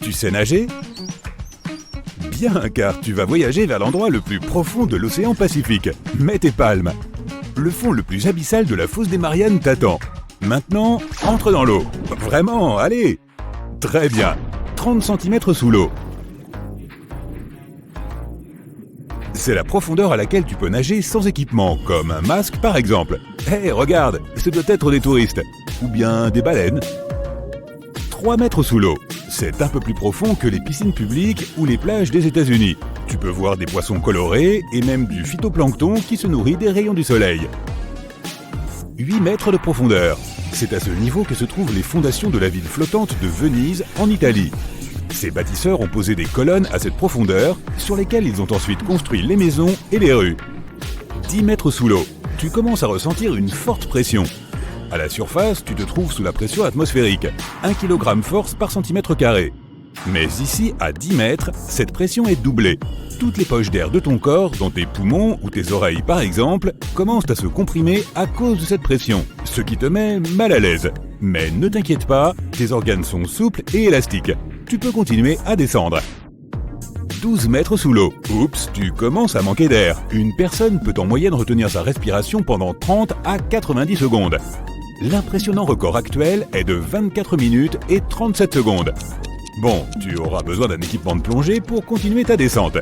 Tu sais nager? Bien, car tu vas voyager vers l'endroit le plus profond de l'océan Pacifique. Mets tes palmes. Le fond le plus abyssal de la fosse des Mariannes t'attend. Maintenant, entre dans l'eau. Vraiment, allez! Très bien. 30 cm sous l'eau. C'est la profondeur à laquelle tu peux nager sans équipement, comme un masque par exemple. Hé, regarde, ce doit être des touristes. Ou bien des baleines. 3 mètres sous l'eau. C'est un peu plus profond que les piscines publiques ou les plages des États-Unis. Tu peux voir des poissons colorés et même du phytoplancton qui se nourrit des rayons du soleil. 8 mètres de profondeur. C'est à ce niveau que se trouvent les fondations de la ville flottante de Venise, en Italie. Ces bâtisseurs ont posé des colonnes à cette profondeur, sur lesquelles ils ont ensuite construit les maisons et les rues. 10 mètres sous l'eau. Tu commences à ressentir une forte pression. À la surface, tu te trouves sous la pression atmosphérique, 1 kg force par centimètre carré. Mais ici, à 10 mètres, cette pression est doublée. Toutes les poches d'air de ton corps, dont tes poumons ou tes oreilles par exemple, commencent à se comprimer à cause de cette pression, ce qui te met mal à l'aise. Mais ne t'inquiète pas, tes organes sont souples et élastiques. Tu peux continuer à descendre. 12 mètres sous l'eau. Oups, tu commences à manquer d'air. Une personne peut en moyenne retenir sa respiration pendant 30 à 90 secondes. L'impressionnant record actuel est de 24 minutes et 37 secondes. Bon, tu auras besoin d'un équipement de plongée pour continuer ta descente.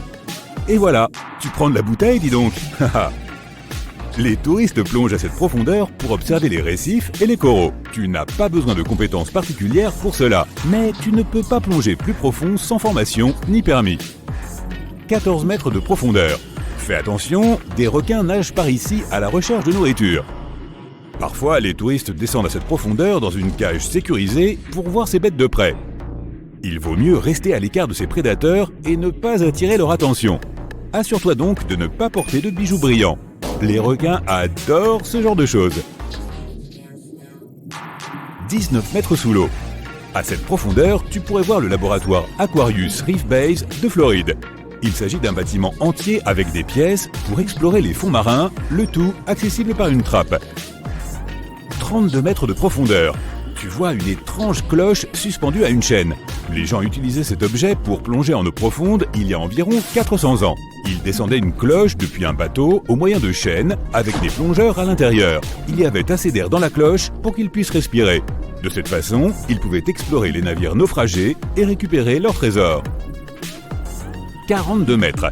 Et voilà, tu prends de la bouteille, dis donc. Les touristes plongent à cette profondeur pour observer les récifs et les coraux. Tu n'as pas besoin de compétences particulières pour cela, mais tu ne peux pas plonger plus profond sans formation ni permis. 14 mètres de profondeur. Fais attention, des requins nagent par ici à la recherche de nourriture. Parfois, les touristes descendent à cette profondeur dans une cage sécurisée pour voir ces bêtes de près. Il vaut mieux rester à l'écart de ces prédateurs et ne pas attirer leur attention. Assure-toi donc de ne pas porter de bijoux brillants. Les requins adorent ce genre de choses. 19 mètres sous l'eau. À cette profondeur, tu pourrais voir le laboratoire Aquarius Reef Base de Floride. Il s'agit d'un bâtiment entier avec des pièces pour explorer les fonds marins, le tout accessible par une trappe. 32 mètres de profondeur. Tu vois une étrange cloche suspendue à une chaîne. Les gens utilisaient cet objet pour plonger en eau profonde il y a environ 400 ans. Ils descendaient une cloche depuis un bateau au moyen de chaînes avec des plongeurs à l'intérieur. Il y avait assez d'air dans la cloche pour qu'ils puissent respirer. De cette façon, ils pouvaient explorer les navires naufragés et récupérer leurs trésors. 42 mètres.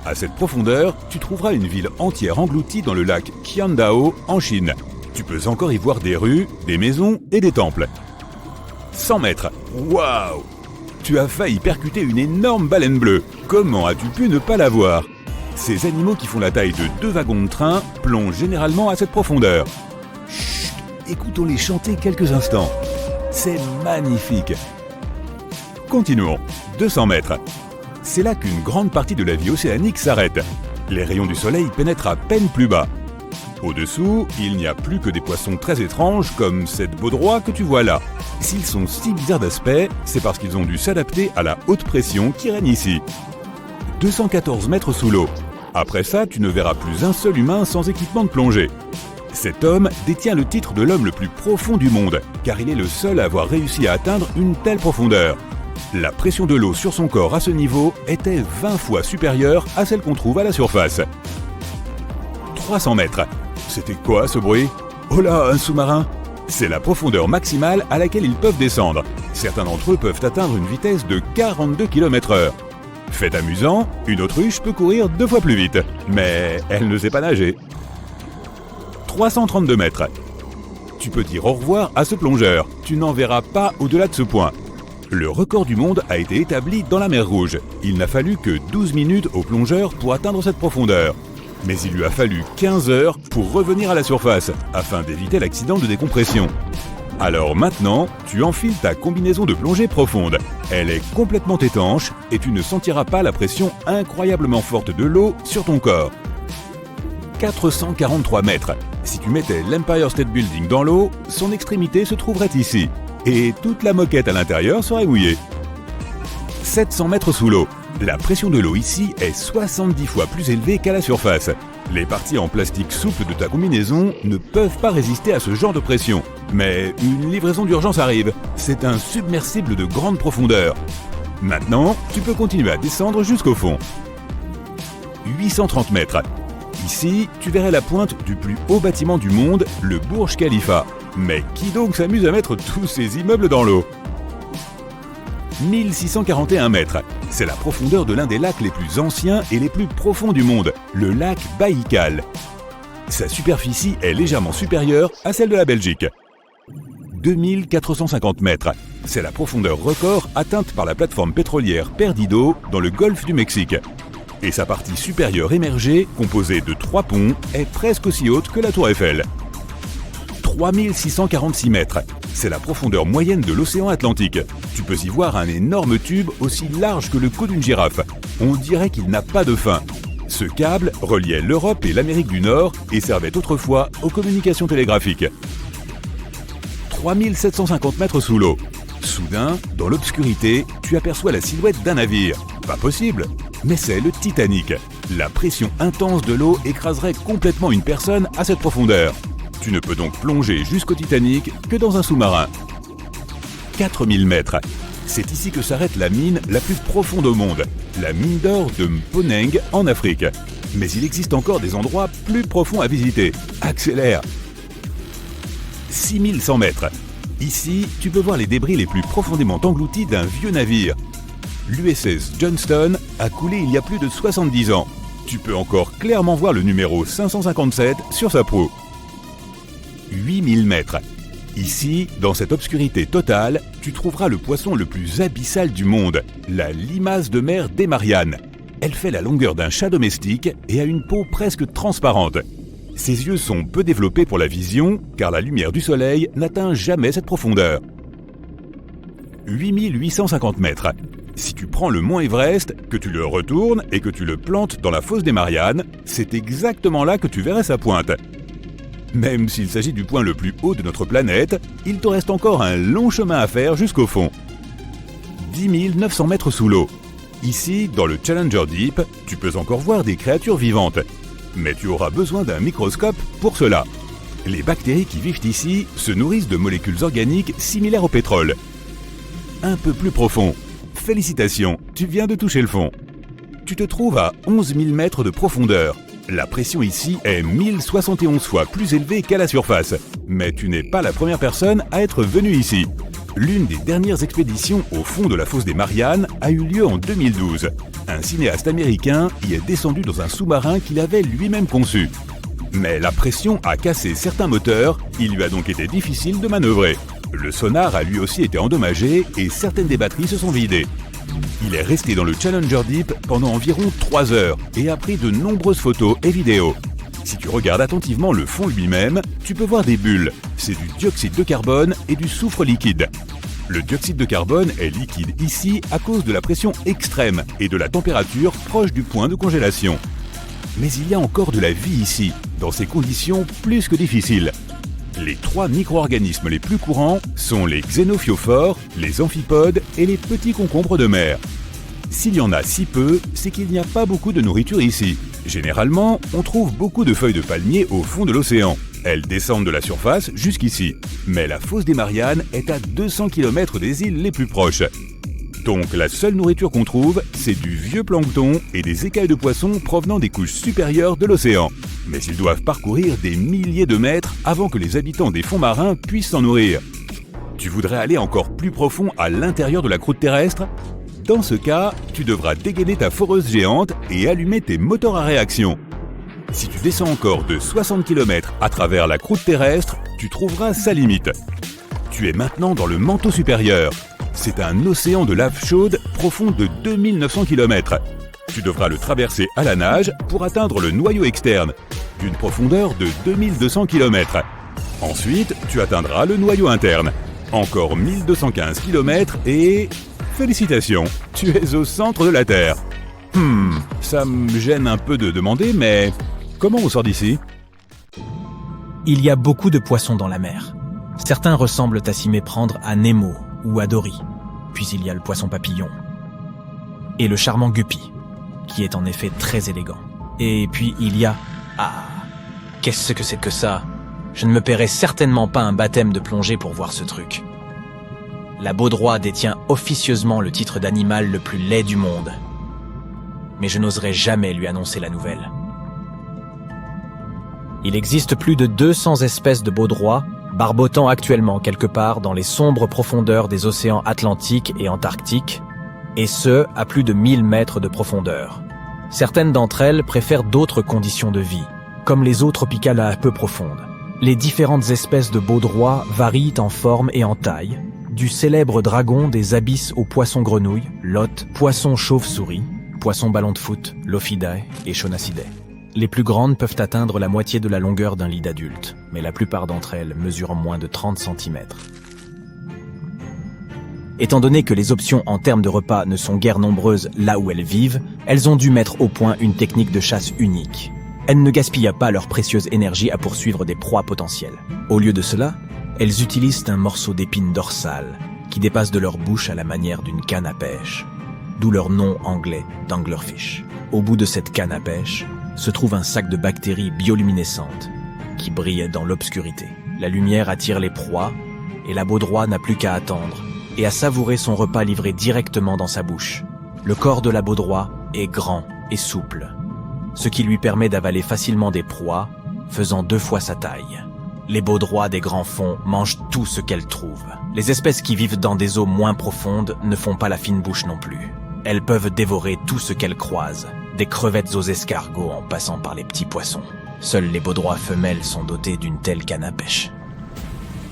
À cette profondeur, tu trouveras une ville entière engloutie dans le lac Qiandao en Chine. Tu peux encore y voir des rues, des maisons et des temples. 100 mètres. Waouh! Tu as failli percuter une énorme baleine bleue. Comment as-tu pu ne pas la voir? Ces animaux qui font la taille de 2 wagons de train plongent généralement à cette profondeur. Chut! Écoutons-les chanter quelques instants. C'est magnifique. Continuons. 200 mètres. C'est là qu'une grande partie de la vie océanique s'arrête. Les rayons du soleil pénètrent à peine plus bas. Au-dessous, il n'y a plus que des poissons très étranges comme cette baudroie que tu vois là. S'ils sont si bizarres d'aspect, c'est parce qu'ils ont dû s'adapter à la haute pression qui règne ici. 214 mètres sous l'eau. Après ça, tu ne verras plus un seul humain sans équipement de plongée. Cet homme détient le titre de l'homme le plus profond du monde, car il est le seul à avoir réussi à atteindre une telle profondeur. La pression de l'eau sur son corps à ce niveau était 20 fois supérieure à celle qu'on trouve à la surface. 300 mètres. C'était quoi ce bruit? Oh là, un sous-marin! C'est la profondeur maximale à laquelle ils peuvent descendre. Certains d'entre eux peuvent atteindre une vitesse de 42 km/h. Fait amusant, une autruche peut courir 2 fois plus vite, mais elle ne sait pas nager. 332 mètres. Tu peux dire au revoir à ce plongeur, tu n'en verras pas au-delà de ce point. Le record du monde a été établi dans la mer Rouge. Il n'a fallu que 12 minutes au plongeur pour atteindre cette profondeur. Mais il lui a fallu 15 heures pour revenir à la surface, afin d'éviter l'accident de décompression. Alors maintenant, tu enfiles ta combinaison de plongée profonde. Elle est complètement étanche et tu ne sentiras pas la pression incroyablement forte de l'eau sur ton corps. 443 mètres. Si tu mettais l'Empire State Building dans l'eau, son extrémité se trouverait ici. Et toute la moquette à l'intérieur serait mouillée. 700 mètres sous l'eau. La pression de l'eau ici est 70 fois plus élevée qu'à la surface. Les parties en plastique souple de ta combinaison ne peuvent pas résister à ce genre de pression. Mais une livraison d'urgence arrive. C'est un submersible de grande profondeur. Maintenant, tu peux continuer à descendre jusqu'au fond. 830 mètres. Ici, tu verrais la pointe du plus haut bâtiment du monde, le Burj Khalifa. Mais qui donc s'amuse à mettre tous ces immeubles dans l'eau ? 1641 mètres. C'est la profondeur de l'un des lacs les plus anciens et les plus profonds du monde, le lac Baïkal. Sa superficie est légèrement supérieure à celle de la Belgique. 2450 mètres. C'est la profondeur record atteinte par la plateforme pétrolière Perdido dans le golfe du Mexique. Et sa partie supérieure émergée, composée de 3 ponts, est presque aussi haute que la tour Eiffel. 3646 mètres. C'est la profondeur moyenne de l'océan Atlantique. Tu peux y voir un énorme tube aussi large que le cou d'une girafe. On dirait qu'il n'a pas de fin. Ce câble reliait l'Europe et l'Amérique du Nord et servait autrefois aux communications télégraphiques. 3750 mètres sous l'eau. Soudain, dans l'obscurité, tu aperçois la silhouette d'un navire. Pas possible, mais c'est le Titanic. La pression intense de l'eau écraserait complètement une personne à cette profondeur. Tu ne peux donc plonger jusqu'au Titanic que dans un sous-marin. 4000 mètres. C'est ici que s'arrête la mine la plus profonde au monde, la mine d'or de Mponeng en Afrique. Mais il existe encore des endroits plus profonds à visiter. Accélère. 6100 mètres. Ici, tu peux voir les débris les plus profondément engloutis d'un vieux navire. L'USS Johnston a coulé il y a plus de 70 ans. Tu peux encore clairement voir le numéro 557 sur sa proue. 8000 mètres. Ici, dans cette obscurité totale, tu trouveras le poisson le plus abyssal du monde, la limace de mer des Mariannes. Elle fait la longueur d'un chat domestique et a une peau presque transparente. Ses yeux sont peu développés pour la vision, car la lumière du soleil n'atteint jamais cette profondeur. 8850 mètres. Si tu prends le mont Everest, que tu le retournes et que tu le plantes dans la fosse des Mariannes, c'est exactement là que tu verrais sa pointe. Même s'il s'agit du point le plus haut de notre planète, il te reste encore un long chemin à faire jusqu'au fond. 10 900 mètres sous l'eau. Ici, dans le Challenger Deep, tu peux encore voir des créatures vivantes. Mais tu auras besoin d'un microscope pour cela. Les bactéries qui vivent ici se nourrissent de molécules organiques similaires au pétrole. Un peu plus profond. Félicitations, tu viens de toucher le fond. Tu te trouves à 11 000 mètres de profondeur. La pression ici est 1071 fois plus élevée qu'à la surface. Mais tu n'es pas la première personne à être venue ici. L'une des dernières expéditions au fond de la fosse des Mariannes a eu lieu en 2012. Un cinéaste américain y est descendu dans un sous-marin qu'il avait lui-même conçu. Mais la pression a cassé certains moteurs, il lui a donc été difficile de manœuvrer. Le sonar a lui aussi été endommagé et certaines des batteries se sont vidées. Il est resté dans le Challenger Deep pendant environ 3 heures et a pris de nombreuses photos et vidéos. Si tu regardes attentivement le fond lui-même, tu peux voir des bulles. C'est du dioxyde de carbone et du soufre liquide. Le dioxyde de carbone est liquide ici à cause de la pression extrême et de la température proche du point de congélation. Mais il y a encore de la vie ici, dans ces conditions plus que difficiles. Les 3 micro-organismes les plus courants sont les xénophyophores, les amphipodes et les petits concombres de mer. S'il y en a si peu, c'est qu'il n'y a pas beaucoup de nourriture ici. Généralement, on trouve beaucoup de feuilles de palmier au fond de l'océan. Elles descendent de la surface jusqu'ici. Mais la fosse des Mariannes est à 200 km des îles les plus proches. Donc la seule nourriture qu'on trouve, c'est du vieux plancton et des écailles de poissons provenant des couches supérieures de l'océan. Mais ils doivent parcourir des milliers de mètres avant que les habitants des fonds marins puissent s'en nourrir. Tu voudrais aller encore plus profond à l'intérieur de la croûte terrestre ? Dans ce cas, tu devras dégainer ta foreuse géante et allumer tes moteurs à réaction. Si tu descends encore de 60 km à travers la croûte terrestre, tu trouveras sa limite. Tu es maintenant dans le manteau supérieur. C'est un océan de lave chaude profond de 2900 km. Tu devras le traverser à la nage pour atteindre le noyau externe, d'une profondeur de 2200 km. Ensuite, tu atteindras le noyau interne. Encore 1215 km et... Félicitations, tu es au centre de la Terre. Ça me gêne un peu de demander, mais comment on sort d'ici ? Il y a beaucoup de poissons dans la mer. Certains ressemblent à s'y méprendre à Nemo ou à Dory. Puis il y a le poisson papillon. Et le charmant Guppy, qui est en effet très élégant. Et puis il y a... Ah, qu'est-ce que c'est que ça ? Je ne me paierai certainement pas un baptême de plongée pour voir ce truc. la baudroie détient officieusement le titre d'animal le plus laid du monde. Mais je n'oserais jamais lui annoncer la nouvelle. Il existe plus de 200 espèces de baudroies, barbotant actuellement quelque part dans les sombres profondeurs des océans Atlantique et Antarctique, et ce, à plus de 1000 mètres de profondeur. Certaines d'entre elles préfèrent d'autres conditions de vie, comme les eaux tropicales à peu profondes. Les différentes espèces de baudroies varient en forme et en taille, du célèbre dragon des abysses aux poissons grenouilles, lottes, poissons chauve-souris, poissons ballons de foot, Lophidae et Chonacidae. Les plus grandes peuvent atteindre la moitié de la longueur d'un lit d'adulte, mais la plupart d'entre elles mesurent moins de 30 cm. Étant donné que les options en termes de repas ne sont guère nombreuses là où elles vivent, elles ont dû mettre au point une technique de chasse unique. Elles ne gaspillent pas leur précieuse énergie à poursuivre des proies potentielles. Au lieu de cela, elles utilisent un morceau d'épine dorsale qui dépasse de leur bouche à la manière d'une canne à pêche, d'où leur nom anglais d'anglerfish. Au bout de cette canne à pêche se trouve un sac de bactéries bioluminescentes qui brillent dans l'obscurité. La lumière attire les proies et la baudroie n'a plus qu'à attendre et à savourer son repas livré directement dans sa bouche. Le corps de la baudroie est grand et souple, ce qui lui permet d'avaler facilement des proies, faisant 2 fois sa taille. Les baudroies des grands fonds mangent tout ce qu'elles trouvent. Les espèces qui vivent dans des eaux moins profondes ne font pas la fine bouche non plus. Elles peuvent dévorer tout ce qu'elles croisent, des crevettes aux escargots en passant par les petits poissons. Seules les baudroies femelles sont dotées d'une telle canne à pêche.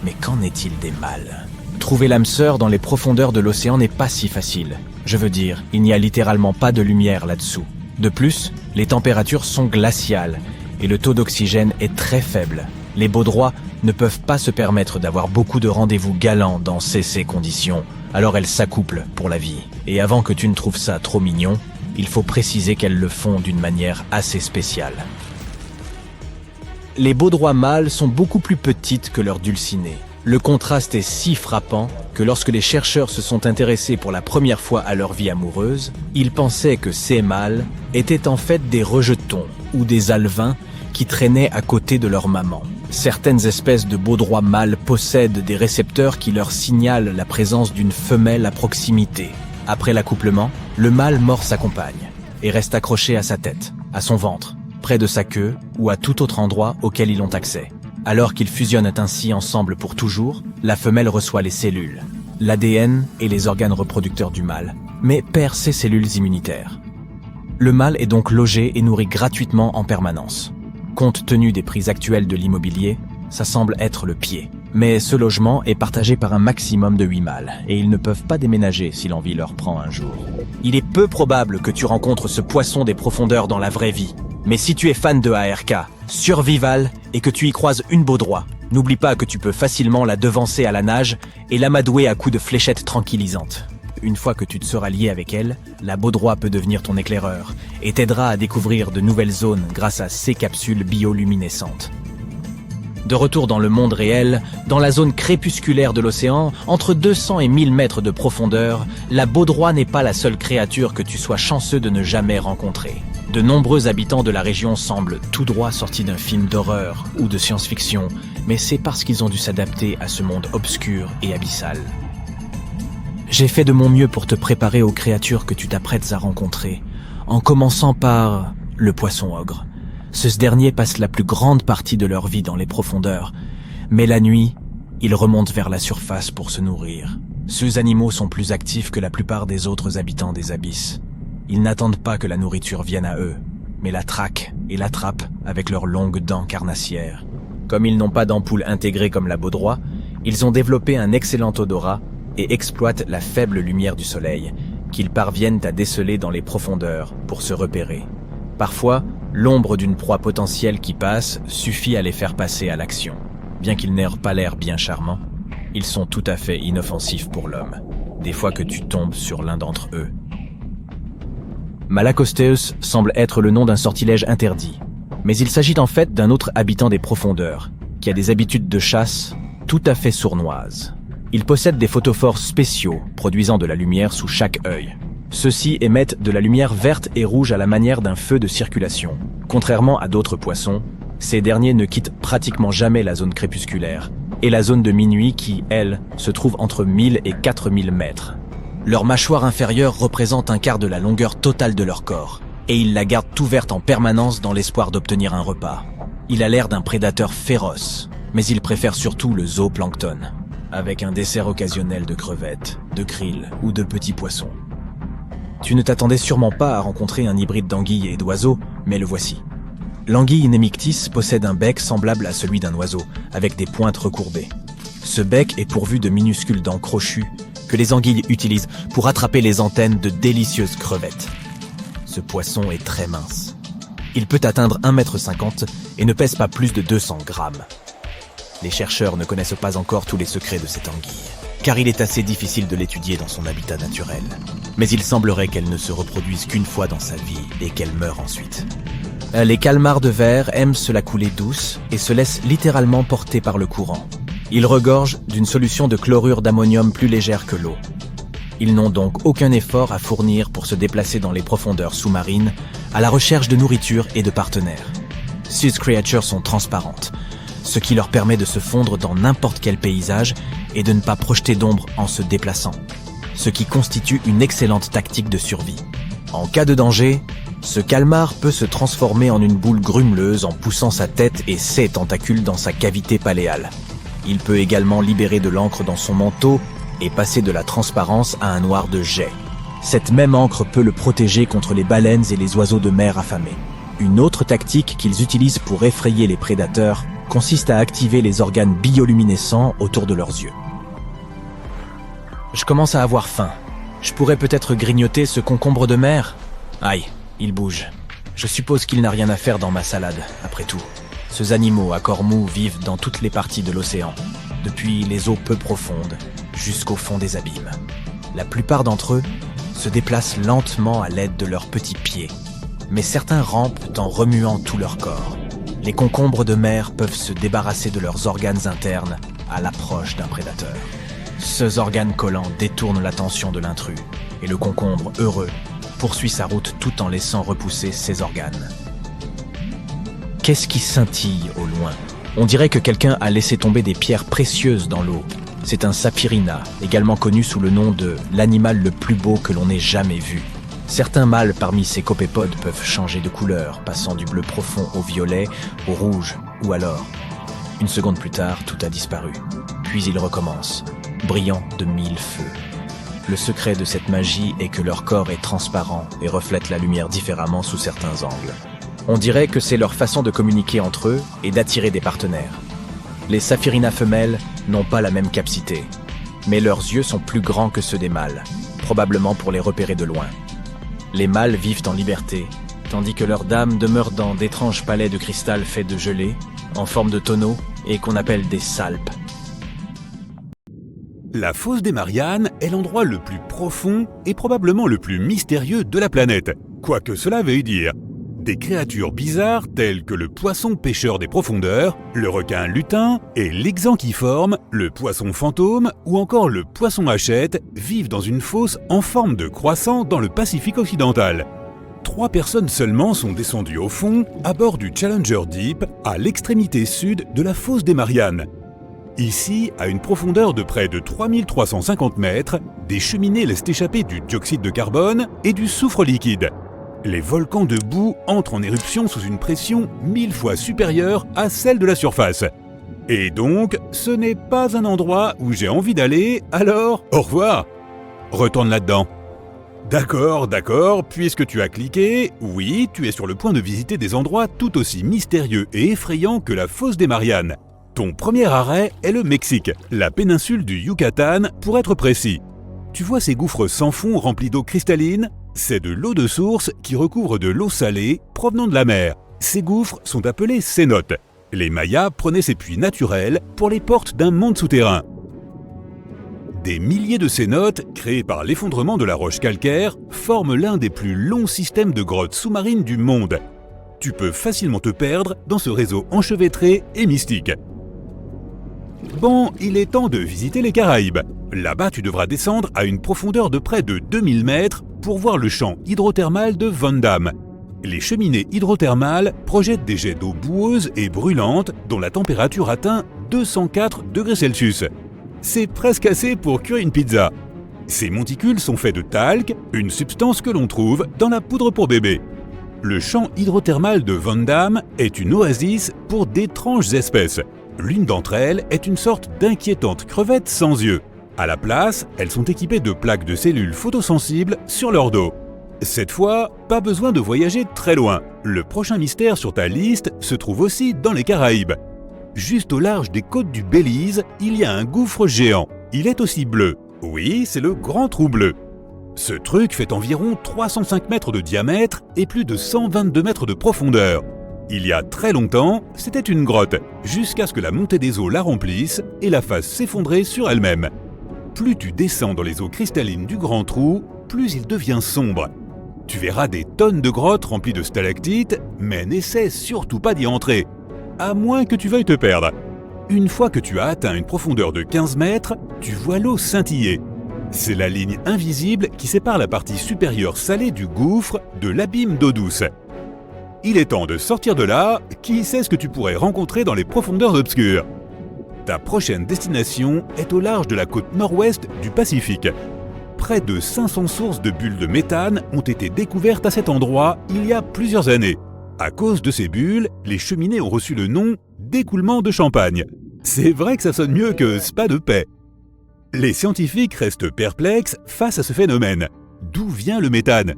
Mais qu'en est-il des mâles ? Trouver l'âme sœur dans les profondeurs de l'océan n'est pas si facile. Je veux dire, il n'y a littéralement pas de lumière là-dessous. De plus, les températures sont glaciales et le taux d'oxygène est très faible. Les baudroies ne peuvent pas se permettre d'avoir beaucoup de rendez-vous galants dans ces conditions, alors elles s'accouplent pour la vie. Et avant que tu ne trouves ça trop mignon, il faut préciser qu'elles le font d'une manière assez spéciale. Les baudroies mâles sont beaucoup plus petites que leurs dulcinées. Le contraste est si frappant que lorsque les chercheurs se sont intéressés pour la première fois à leur vie amoureuse, ils pensaient que ces mâles étaient en fait des rejetons ou des alevins qui traînaient à côté de leur maman. Certaines espèces de baudroies mâles possèdent des récepteurs qui leur signalent la présence d'une femelle à proximité. Après l'accouplement, le mâle mord sa compagne et reste accroché à sa tête, à son ventre, près de sa queue ou à tout autre endroit auquel ils ont accès. Alors qu'ils fusionnent ainsi ensemble pour toujours, la femelle reçoit les cellules, l'ADN et les organes reproducteurs du mâle, mais perd ses cellules immunitaires. Le mâle est donc logé et nourri gratuitement en permanence. Compte tenu des prix actuels de l'immobilier, ça semble être le pied. Mais ce logement est partagé par un maximum de 8 mâles, et ils ne peuvent pas déménager si l'envie leur prend un jour. Il est peu probable que tu rencontres ce poisson des profondeurs dans la vraie vie. Mais si tu es fan de ARK, survival, et que tu y croises une baudroie, n'oublie pas que tu peux facilement la devancer à la nage et l'amadouer à coups de fléchettes tranquillisantes. Une fois que tu te seras lié avec elle, la baudroie peut devenir ton éclaireur et t'aidera à découvrir de nouvelles zones grâce à ses capsules bioluminescentes. De retour dans le monde réel, dans la zone crépusculaire de l'océan, entre 200 et 1000 mètres de profondeur, la baudroie n'est pas la seule créature que tu sois chanceux de ne jamais rencontrer. De nombreux habitants de la région semblent tout droit sortis d'un film d'horreur ou de science-fiction, mais c'est parce qu'ils ont dû s'adapter à ce monde obscur et abyssal. J'ai fait de mon mieux pour te préparer aux créatures que tu t'apprêtes à rencontrer, en commençant par le poisson ogre. Ce dernier passe la plus grande partie de leur vie dans les profondeurs, mais la nuit, ils remontent vers la surface pour se nourrir. Ces animaux sont plus actifs que la plupart des autres habitants des abysses. Ils n'attendent pas que la nourriture vienne à eux, mais la traquent et l'attrapent avec leurs longues dents carnassières. Comme ils n'ont pas d'ampoule intégrée comme la baudroie, ils ont développé un excellent odorat et exploitent la faible lumière du soleil, qu'ils parviennent à déceler dans les profondeurs pour se repérer. Parfois, l'ombre d'une proie potentielle qui passe suffit à les faire passer à l'action. Bien qu'ils n'aient pas l'air bien charmants, ils sont tout à fait inoffensifs pour l'homme, des fois que tu tombes sur l'un d'entre eux. Malacosteus semble être le nom d'un sortilège interdit, mais il s'agit en fait d'un autre habitant des profondeurs, qui a des habitudes de chasse tout à fait sournoises. Il possède des photophores spéciaux, produisant de la lumière sous chaque œil. Ceux-ci émettent de la lumière verte et rouge à la manière d'un feu de circulation. Contrairement à d'autres poissons, ces derniers ne quittent pratiquement jamais la zone crépusculaire, et la zone de minuit qui, elle, se trouve entre 1000 et 4000 mètres. Leur mâchoire inférieure représente un quart de la longueur totale de leur corps, et ils la gardent ouverte en permanence dans l'espoir d'obtenir un repas. Il a l'air d'un prédateur féroce, mais il préfère surtout le zooplancton, avec un dessert occasionnel de crevettes, de krill ou de petits poissons. Tu ne t'attendais sûrement pas à rencontrer un hybride d'anguille et d'oiseau, mais le voici. L'anguille nemictis possède un bec semblable à celui d'un oiseau, avec des pointes recourbées. Ce bec est pourvu de minuscules dents crochues que les anguilles utilisent pour attraper les antennes de délicieuses crevettes. Ce poisson est très mince. Il peut atteindre 1,50 m et ne pèse pas plus de 200 grammes. Les chercheurs ne connaissent pas encore tous les secrets de cette anguille, car il est assez difficile de l'étudier dans son habitat naturel. Mais il semblerait qu'elle ne se reproduise qu'une fois dans sa vie et qu'elle meure ensuite. Les calmars de verre aiment se la couler douce et se laissent littéralement porter par le courant. Ils regorgent d'une solution de chlorure d'ammonium plus légère que l'eau. Ils n'ont donc aucun effort à fournir pour se déplacer dans les profondeurs sous-marines à la recherche de nourriture et de partenaires. Ces créatures sont transparentes, ce qui leur permet de se fondre dans n'importe quel paysage et de ne pas projeter d'ombre en se déplaçant, ce qui constitue une excellente tactique de survie. En cas de danger, ce calmar peut se transformer en une boule grumeleuse en poussant sa tête et ses tentacules dans sa cavité paléale. Il peut également libérer de l'encre dans son manteau et passer de la transparence à un noir de jet. Cette même encre peut le protéger contre les baleines et les oiseaux de mer affamés. Une autre tactique qu'ils utilisent pour effrayer les prédateurs consiste à activer les organes bioluminescents autour de leurs yeux. Je commence à avoir faim. Je pourrais peut-être grignoter ce concombre de mer? Aïe, il bouge. Je suppose qu'il n'a rien à faire dans ma salade, après tout. Ces animaux à corps mou vivent dans toutes les parties de l'océan, depuis les eaux peu profondes jusqu'au fond des abîmes. La plupart d'entre eux se déplacent lentement à l'aide de leurs petits pieds, mais certains rampent en remuant tout leur corps. Les concombres de mer peuvent se débarrasser de leurs organes internes à l'approche d'un prédateur. Ces organes collants détournent l'attention de l'intrus, et le concombre, heureux, poursuit sa route tout en laissant repousser ses organes. Qu'est-ce qui scintille au loin? On dirait que quelqu'un a laissé tomber des pierres précieuses dans l'eau. C'est un saphirina, également connu sous le nom de l'animal le plus beau que l'on ait jamais vu. Certains mâles parmi ces copépodes peuvent changer de couleur, passant du bleu profond au violet, au rouge ou à l'or. Une seconde plus tard, tout a disparu. Puis ils recommencent, brillant de 1000 feux. Le secret de cette magie est que leur corps est transparent et reflète la lumière différemment sous certains angles. On dirait que c'est leur façon de communiquer entre eux et d'attirer des partenaires. Les saphirinas femelles n'ont pas la même capacité, mais leurs yeux sont plus grands que ceux des mâles, probablement pour les repérer de loin. Les mâles vivent en liberté, tandis que leurs dames demeurent dans d'étranges palais de cristal faits de gelée, en forme de tonneaux, et qu'on appelle des salpes. La fosse des Mariannes est l'endroit le plus profond et probablement le plus mystérieux de la planète, quoi que cela veuille dire. Des créatures bizarres telles que le poisson pêcheur des profondeurs, le requin lutin et l'exanquiforme, le poisson fantôme ou encore le poisson hachette vivent dans une fosse en forme de croissant dans le Pacifique occidental. 3 personnes seulement sont descendues au fond à bord du Challenger Deep à l'extrémité sud de la fosse des Mariannes. Ici, à une profondeur de près de 3350 mètres, des cheminées laissent échapper du dioxyde de carbone et du soufre liquide. Les volcans de boue entrent en éruption sous une pression 1000 fois supérieure à celle de la surface. Et donc, ce n'est pas un endroit où j'ai envie d'aller, alors au revoir. Retourne là-dedans. D'accord, puisque tu as cliqué, oui, tu es sur le point de visiter des endroits tout aussi mystérieux et effrayants que la fosse des Mariannes. Ton premier arrêt est le Mexique, la péninsule du Yucatan pour être précis. Tu vois ces gouffres sans fond remplis d'eau cristalline? C'est de l'eau de source qui recouvre de l'eau salée provenant de la mer. Ces gouffres sont appelés cénotes. Les Mayas prenaient ces puits naturels pour les portes d'un monde souterrain. Des milliers de cénotes, créés par l'effondrement de la roche calcaire, forment l'un des plus longs systèmes de grottes sous-marines du monde. Tu peux facilement te perdre dans ce réseau enchevêtré et mystique. Bon, il est temps de visiter les Caraïbes. Là-bas, tu devras descendre à une profondeur de près de 2000 mètres pour voir le champ hydrothermal de Van Damme. Les cheminées hydrothermales projettent des jets d'eau boueuse et brûlante dont la température atteint 204 degrés Celsius. C'est presque assez pour cuire une pizza. Ces monticules sont faits de talc, une substance que l'on trouve dans la poudre pour bébé. Le champ hydrothermal de Van Damme est une oasis pour d'étranges espèces. L'une d'entre elles est une sorte d'inquiétante crevette sans yeux. À la place, elles sont équipées de plaques de cellules photosensibles sur leur dos. Cette fois, pas besoin de voyager très loin. Le prochain mystère sur ta liste se trouve aussi dans les Caraïbes. Juste au large des côtes du Belize, il y a un gouffre géant. Il est aussi bleu. Oui, c'est le Grand Trou Bleu. Ce truc fait environ 305 mètres de diamètre et plus de 122 mètres de profondeur. Il y a très longtemps, c'était une grotte, jusqu'à ce que la montée des eaux la remplisse et la fasse s'effondrer sur elle-même. Plus tu descends dans les eaux cristallines du Grand Trou, plus il devient sombre. Tu verras des tonnes de grottes remplies de stalactites, mais n'essaie surtout pas d'y entrer, à moins que tu veuilles te perdre. Une fois que tu as atteint une profondeur de 15 mètres, tu vois l'eau scintiller. C'est la ligne invisible qui sépare la partie supérieure salée du gouffre de l'abîme d'eau douce. Il est temps de sortir de là, qui sait ce que tu pourrais rencontrer dans les profondeurs obscures. Ta prochaine destination est au large de la côte nord-ouest du Pacifique. Près de 500 sources de bulles de méthane ont été découvertes à cet endroit il y a plusieurs années. À cause de ces bulles, les cheminées ont reçu le nom d'écoulement de champagne. C'est vrai que ça sonne mieux que spa de paix. Les scientifiques restent perplexes face à ce phénomène. D'où vient le méthane?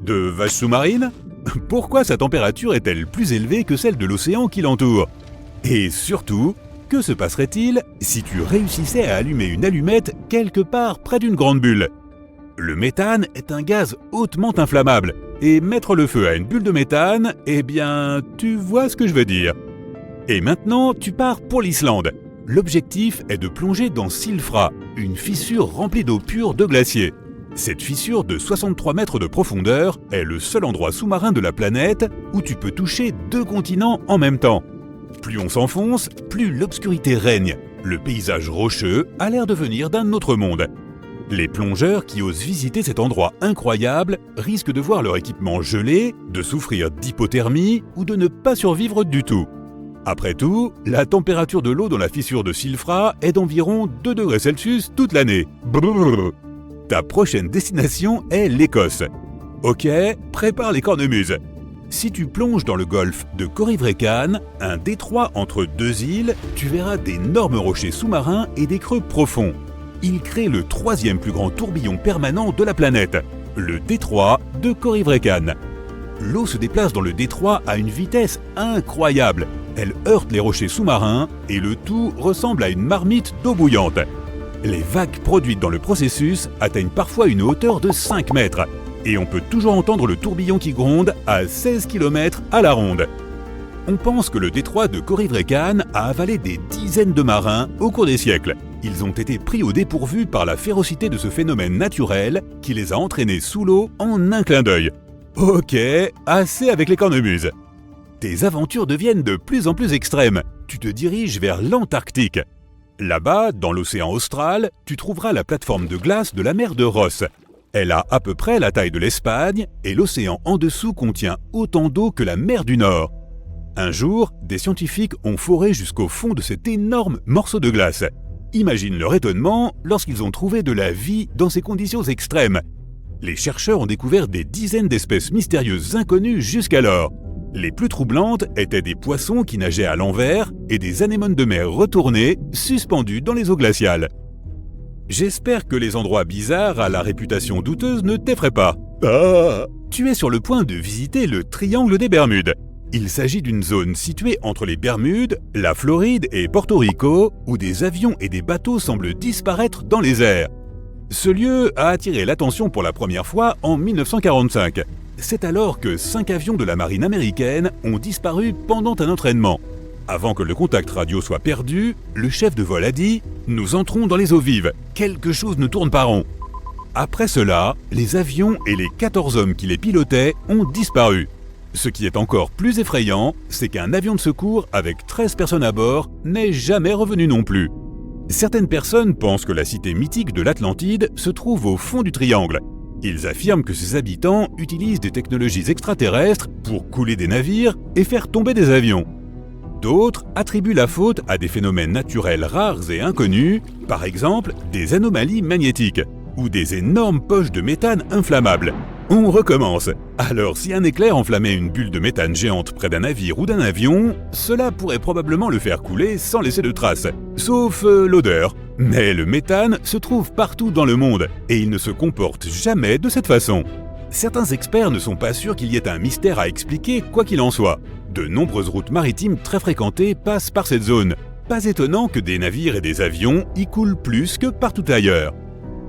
De vaches sous-marines? Pourquoi sa température est-elle plus élevée que celle de l'océan qui l'entoure? Et surtout, que se passerait-il si tu réussissais à allumer une allumette quelque part près d'une grande bulle? Le méthane est un gaz hautement inflammable, et mettre le feu à une bulle de méthane, eh bien, tu vois ce que je veux dire. Et maintenant, tu pars pour l'Islande. L'objectif est de plonger dans Silfra, une fissure remplie d'eau pure de glacier. Cette fissure de 63 mètres de profondeur est le seul endroit sous-marin de la planète où tu peux toucher 2 continents en même temps. Plus on s'enfonce, plus l'obscurité règne. Le paysage rocheux a l'air de venir d'un autre monde. Les plongeurs qui osent visiter cet endroit incroyable risquent de voir leur équipement gelé, de souffrir d'hypothermie ou de ne pas survivre du tout. Après tout, la température de l'eau dans la fissure de Silfra est d'environ 2 degrés Celsius toute l'année. Brrr. Ta prochaine destination est l'Écosse. Ok, prépare les cornemuses. Si tu plonges dans le golfe de Corryvreckan, un détroit entre 2 îles, tu verras d'énormes rochers sous-marins et des creux profonds. Ils créent le 3e plus grand tourbillon permanent de la planète, le détroit de Corryvreckan. L'eau se déplace dans le détroit à une vitesse incroyable. Elle heurte les rochers sous-marins et le tout ressemble à une marmite d'eau bouillante. Les vagues produites dans le processus atteignent parfois une hauteur de 5 mètres et on peut toujours entendre le tourbillon qui gronde à 16 km à la ronde. On pense que le détroit de Corryvreckan a avalé des dizaines de marins au cours des siècles. Ils ont été pris au dépourvu par la férocité de ce phénomène naturel qui les a entraînés sous l'eau en un clin d'œil. Ok, assez avec les cornemuses. Tes aventures deviennent de plus en plus extrêmes. Tu te diriges vers l'Antarctique. Là-bas, dans l'océan austral, tu trouveras la plateforme de glace de la mer de Ross. Elle a à peu près la taille de l'Espagne et l'océan en dessous contient autant d'eau que la mer du Nord. Un jour, des scientifiques ont foré jusqu'au fond de cet énorme morceau de glace. Imagine leur étonnement lorsqu'ils ont trouvé de la vie dans ces conditions extrêmes. Les chercheurs ont découvert des dizaines d'espèces mystérieuses inconnues jusqu'alors. Les plus troublantes étaient des poissons qui nageaient à l'envers et des anémones de mer retournées, suspendus dans les eaux glaciales. J'espère que les endroits bizarres à la réputation douteuse ne t'effraient pas. Ah, tu es sur le point de visiter le Triangle des Bermudes. Il s'agit d'une zone située entre les Bermudes, la Floride et Porto Rico, où des avions et des bateaux semblent disparaître dans les airs. Ce lieu a attiré l'attention pour la première fois en 1945. C'est alors que 5 avions de la marine américaine ont disparu pendant un entraînement. Avant que le contact radio soit perdu, le chef de vol a dit « Nous entrons dans les eaux vives, quelque chose ne tourne pas rond ». Après cela, les avions et les 14 hommes qui les pilotaient ont disparu. Ce qui est encore plus effrayant, c'est qu'un avion de secours avec 13 personnes à bord n'est jamais revenu non plus. Certaines personnes pensent que la cité mythique de l'Atlantide se trouve au fond du triangle. Ils affirment que ses habitants utilisent des technologies extraterrestres pour couler des navires et faire tomber des avions. D'autres attribuent la faute à des phénomènes naturels rares et inconnus, par exemple des anomalies magnétiques ou des énormes poches de méthane inflammables. On recommence. Alors si un éclair enflammait une bulle de méthane géante près d'un navire ou d'un avion, cela pourrait probablement le faire couler sans laisser de traces, sauf l'odeur. Mais le méthane se trouve partout dans le monde et il ne se comporte jamais de cette façon. Certains experts ne sont pas sûrs qu'il y ait un mystère à expliquer quoi qu'il en soit. De nombreuses routes maritimes très fréquentées passent par cette zone. Pas étonnant que des navires et des avions y coulent plus que partout ailleurs.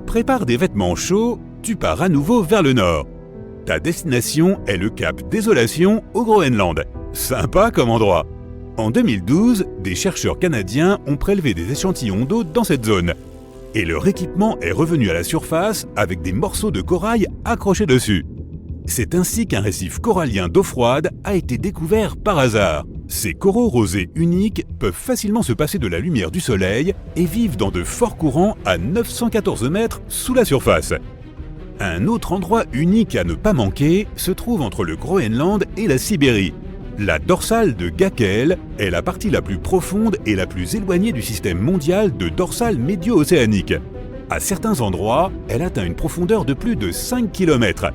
Prépare des vêtements chauds, tu pars à nouveau vers le nord. Ta destination est le cap Désolation au Groenland. Sympa comme endroit. En 2012, des chercheurs canadiens ont prélevé des échantillons d'eau dans cette zone. Et leur équipement est revenu à la surface avec des morceaux de corail accrochés dessus. C'est ainsi qu'un récif corallien d'eau froide a été découvert par hasard. Ces coraux rosés uniques peuvent facilement se passer de la lumière du soleil et vivent dans de forts courants à 914 mètres sous la surface. Un autre endroit unique à ne pas manquer se trouve entre le Groenland et la Sibérie. La dorsale de Gakkel est la partie la plus profonde et la plus éloignée du système mondial de dorsales médio-océaniques. À certains endroits, elle atteint une profondeur de plus de 5 km.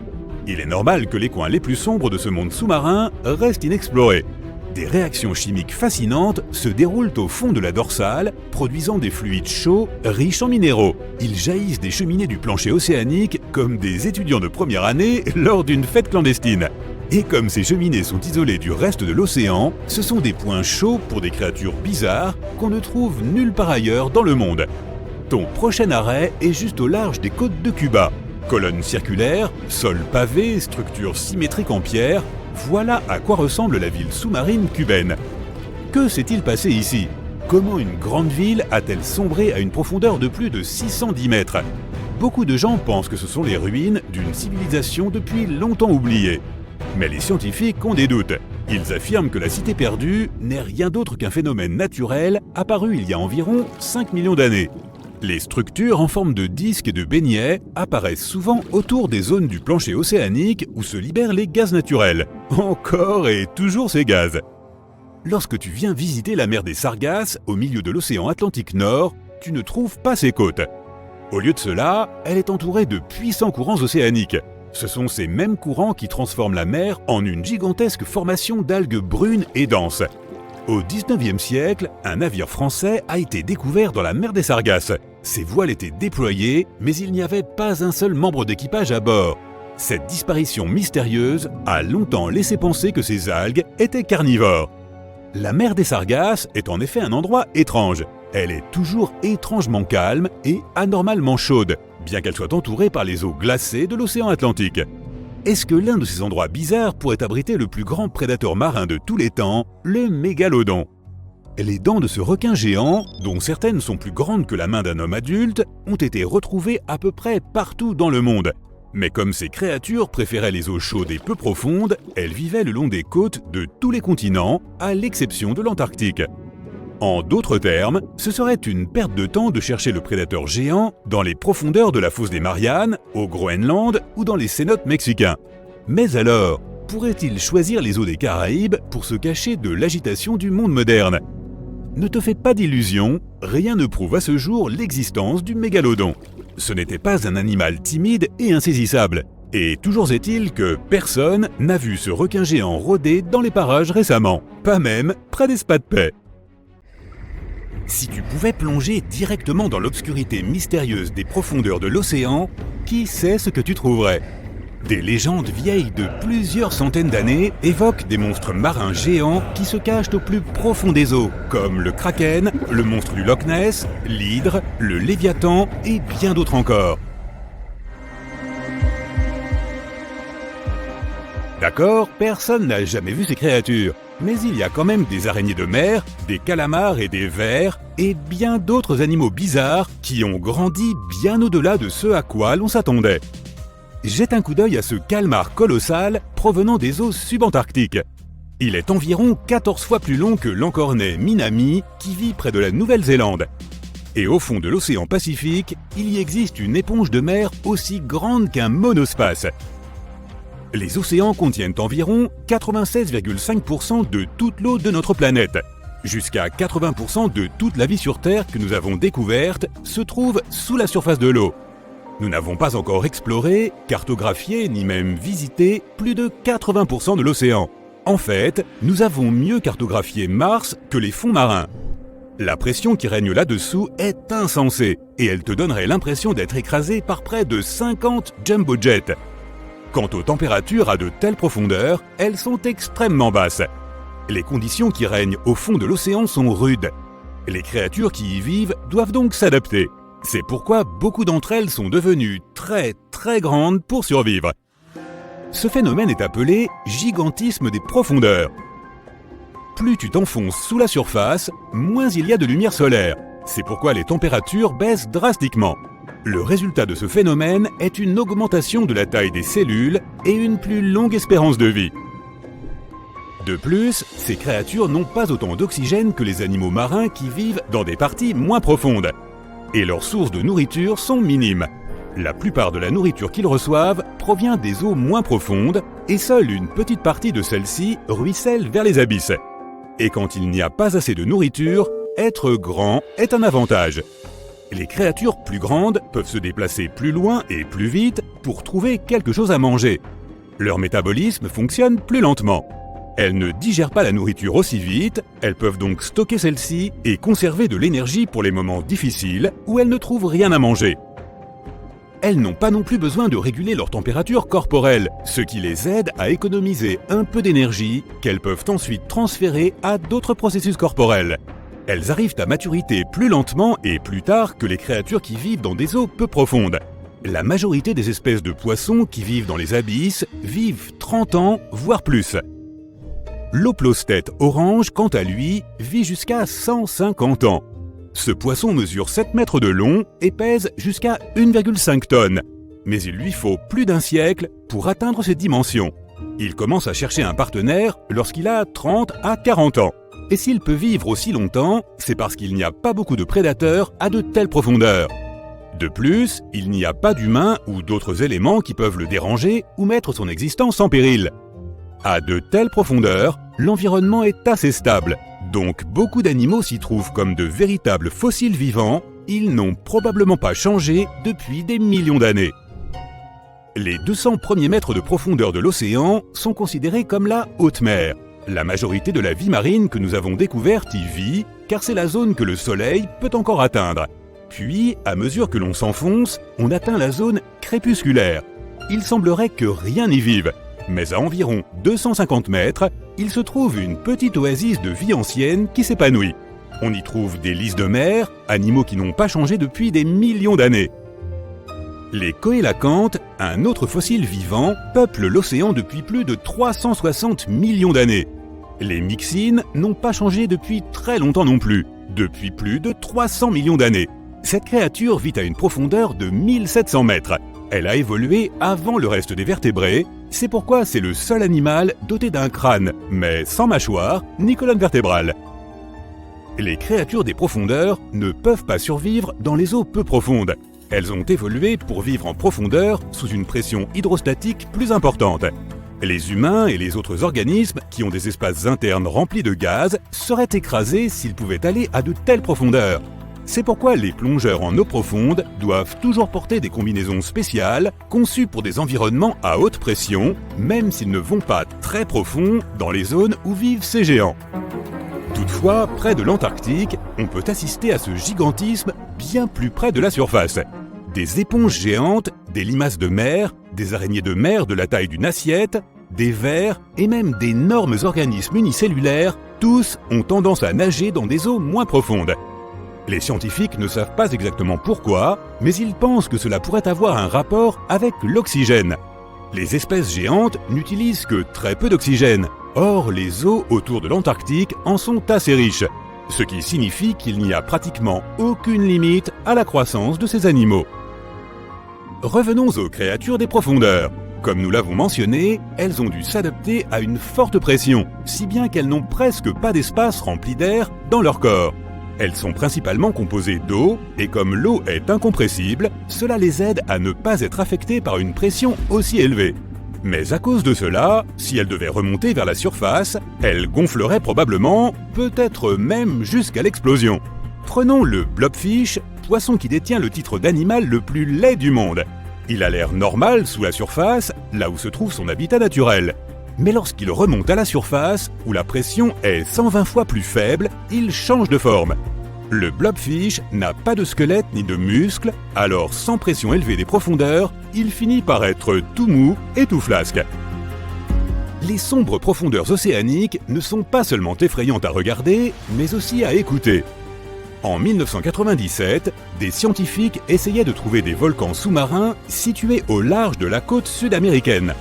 Il est normal que les coins les plus sombres de ce monde sous-marin restent inexplorés. Des réactions chimiques fascinantes se déroulent au fond de la dorsale, produisant des fluides chauds riches en minéraux. Ils jaillissent des cheminées du plancher océanique comme des étudiants de première année lors d'une fête clandestine. Et comme ces cheminées sont isolées du reste de l'océan, ce sont des points chauds pour des créatures bizarres qu'on ne trouve nulle part ailleurs dans le monde. Ton prochain arrêt est juste au large des côtes de Cuba. Colonnes circulaires, sol pavé, structures symétriques en pierre, voilà à quoi ressemble la ville sous-marine cubaine. Que s'est-il passé ici? Comment une grande ville a-t-elle sombré à une profondeur de plus de 610 mètres? Beaucoup de gens pensent que ce sont les ruines d'une civilisation depuis longtemps oubliée. Mais les scientifiques ont des doutes. Ils affirment que la cité perdue n'est rien d'autre qu'un phénomène naturel apparu il y a environ 5 millions d'années. Les structures en forme de disques et de beignets apparaissent souvent autour des zones du plancher océanique où se libèrent les gaz naturels. Encore et toujours ces gaz. Lorsque tu viens visiter la mer des Sargasses au milieu de l'océan Atlantique Nord, tu ne trouves pas ses côtes. Au lieu de cela, elle est entourée de puissants courants océaniques. Ce sont ces mêmes courants qui transforment la mer en une gigantesque formation d'algues brunes et denses. Au XIXe siècle, un navire français a été découvert dans la mer des Sargasses. Ses voiles étaient déployées, mais il n'y avait pas un seul membre d'équipage à bord. Cette disparition mystérieuse a longtemps laissé penser que ces algues étaient carnivores. La mer des Sargasses est en effet un endroit étrange. Elle est toujours étrangement calme et anormalement chaude, bien qu'elle soit entourée par les eaux glacées de l'océan Atlantique. Est-ce que l'un de ces endroits bizarres pourrait abriter le plus grand prédateur marin de tous les temps, le mégalodon? Les dents de ce requin géant, dont certaines sont plus grandes que la main d'un homme adulte, ont été retrouvées à peu près partout dans le monde. Mais comme ces créatures préféraient les eaux chaudes et peu profondes, elles vivaient le long des côtes de tous les continents, à l'exception de l'Antarctique. En d'autres termes, ce serait une perte de temps de chercher le prédateur géant dans les profondeurs de la fosse des Mariannes, au Groenland ou dans les cénotes mexicains. Mais alors, pourrait-il choisir les eaux des Caraïbes pour se cacher de l'agitation du monde moderne? Ne te fais pas d'illusions, rien ne prouve à ce jour l'existence du mégalodon. Ce n'était pas un animal timide et insaisissable. Et toujours est-il que personne n'a vu ce requin géant rôder dans les parages récemment, pas même près des spas de paix. Si tu pouvais plonger directement dans l'obscurité mystérieuse des profondeurs de l'océan, qui sait ce que tu trouverais? Des légendes vieilles de plusieurs centaines d'années évoquent des monstres marins géants qui se cachent au plus profond des eaux, comme le kraken, le monstre du Loch Ness, l'hydre, le léviathan et bien d'autres encore. D'accord, personne n'a jamais vu ces créatures. Mais il y a quand même des araignées de mer, des calamars et des vers, et bien d'autres animaux bizarres qui ont grandi bien au-delà de ce à quoi l'on s'attendait. Jette un coup d'œil à ce calmar colossal provenant des eaux subantarctiques. Il est environ 14 fois plus long que l'encornet Minami qui vit près de la Nouvelle-Zélande. Et au fond de l'océan Pacifique, il y existe une éponge de mer aussi grande qu'un monospace. Les océans contiennent environ 96,5% de toute l'eau de notre planète. Jusqu'à 80% de toute la vie sur Terre que nous avons découverte se trouve sous la surface de l'eau. Nous n'avons pas encore exploré, cartographié ni même visité plus de 80% de l'océan. En fait, nous avons mieux cartographié Mars que les fonds marins. La pression qui règne là-dessous est insensée et elle te donnerait l'impression d'être écrasé par près de 50 jumbo jets. Quant aux températures à de telles profondeurs, elles sont extrêmement basses. Les conditions qui règnent au fond de l'océan sont rudes. Les créatures qui y vivent doivent donc s'adapter. C'est pourquoi beaucoup d'entre elles sont devenues très grandes pour survivre. Ce phénomène est appelé gigantisme des profondeurs. Plus tu t'enfonces sous la surface, moins il y a de lumière solaire. C'est pourquoi les températures baissent drastiquement. Le résultat de ce phénomène est une augmentation de la taille des cellules et une plus longue espérance de vie. De plus, ces créatures n'ont pas autant d'oxygène que les animaux marins qui vivent dans des parties moins profondes. Et leurs sources de nourriture sont minimes. La plupart de la nourriture qu'ils reçoivent provient des eaux moins profondes et seule une petite partie de celle-ci ruisselle vers les abysses. Et quand il n'y a pas assez de nourriture, être grand est un avantage. Les créatures plus grandes peuvent se déplacer plus loin et plus vite pour trouver quelque chose à manger. Leur métabolisme fonctionne plus lentement. Elles ne digèrent pas la nourriture aussi vite, elles peuvent donc stocker celle-ci et conserver de l'énergie pour les moments difficiles où elles ne trouvent rien à manger. Elles n'ont pas non plus besoin de réguler leur température corporelle, ce qui les aide à économiser un peu d'énergie qu'elles peuvent ensuite transférer à d'autres processus corporels. Elles arrivent à maturité plus lentement et plus tard que les créatures qui vivent dans des eaux peu profondes. La majorité des espèces de poissons qui vivent dans les abysses vivent 30 ans, voire plus. L'oplostète orange, quant à lui, vit jusqu'à 150 ans. Ce poisson mesure 7 mètres de long et pèse jusqu'à 1,5 tonnes. Mais il lui faut plus d'un siècle pour atteindre ces dimensions. Il commence à chercher un partenaire lorsqu'il a 30 à 40 ans. Et s'il peut vivre aussi longtemps, c'est parce qu'il n'y a pas beaucoup de prédateurs à de telles profondeurs. De plus, il n'y a pas d'humains ou d'autres éléments qui peuvent le déranger ou mettre son existence en péril. À de telles profondeurs, l'environnement est assez stable, donc beaucoup d'animaux s'y trouvent comme de véritables fossiles vivants. Ils n'ont probablement pas changé depuis des millions d'années. Les 200 premiers mètres de profondeur de l'océan sont considérés comme la haute mer. La majorité de la vie marine que nous avons découverte y vit, car c'est la zone que le soleil peut encore atteindre. Puis, à mesure que l'on s'enfonce, on atteint la zone crépusculaire. Il semblerait que rien n'y vive. Mais à environ 250 mètres, il se trouve une petite oasis de vie ancienne qui s'épanouit. On y trouve des lys de mer, animaux qui n'ont pas changé depuis des millions d'années. Les coélacantes, un autre fossile vivant, peuplent l'océan depuis plus de 360 millions d'années. Les myxines n'ont pas changé depuis très longtemps non plus, depuis plus de 300 millions d'années. Cette créature vit à une profondeur de 1700 mètres. Elle a évolué avant le reste des vertébrés. C'est pourquoi c'est le seul animal doté d'un crâne, mais sans mâchoire ni colonne vertébrale. Les créatures des profondeurs ne peuvent pas survivre dans les eaux peu profondes. Elles ont évolué pour vivre en profondeur sous une pression hydrostatique plus importante. Les humains et les autres organismes qui ont des espaces internes remplis de gaz seraient écrasés s'ils pouvaient aller à de telles profondeurs. C'est pourquoi les plongeurs en eau profonde doivent toujours porter des combinaisons spéciales conçues pour des environnements à haute pression, même s'ils ne vont pas très profond dans les zones où vivent ces géants. Toutefois, près de l'Antarctique, on peut assister à ce gigantisme bien plus près de la surface. Des éponges géantes, des limaces de mer, des araignées de mer de la taille d'une assiette, des vers et même d'énormes organismes unicellulaires, tous ont tendance à nager dans des eaux moins profondes. Les scientifiques ne savent pas exactement pourquoi, mais ils pensent que cela pourrait avoir un rapport avec l'oxygène. Les espèces géantes n'utilisent que très peu d'oxygène. Or, les eaux autour de l'Antarctique en sont assez riches, ce qui signifie qu'il n'y a pratiquement aucune limite à la croissance de ces animaux. Revenons aux créatures des profondeurs. Comme nous l'avons mentionné, elles ont dû s'adapter à une forte pression, si bien qu'elles n'ont presque pas d'espace rempli d'air dans leur corps. Elles sont principalement composées d'eau, et comme l'eau est incompressible, cela les aide à ne pas être affectées par une pression aussi élevée. Mais à cause de cela, si elle devait remonter vers la surface, elle gonflerait probablement, peut-être même jusqu'à l'explosion. Prenons le blobfish, poisson qui détient le titre d'animal le plus laid du monde. Il a l'air normal sous la surface, là où se trouve son habitat naturel. Mais lorsqu'il remonte à la surface, où la pression est 120 fois plus faible, il change de forme. Le blobfish n'a pas de squelette ni de muscles, alors sans pression élevée des profondeurs, il finit par être tout mou et tout flasque. Les sombres profondeurs océaniques ne sont pas seulement effrayantes à regarder, mais aussi à écouter. En 1997, des scientifiques essayaient de trouver des volcans sous-marins situés au large de la côte sud-américaine.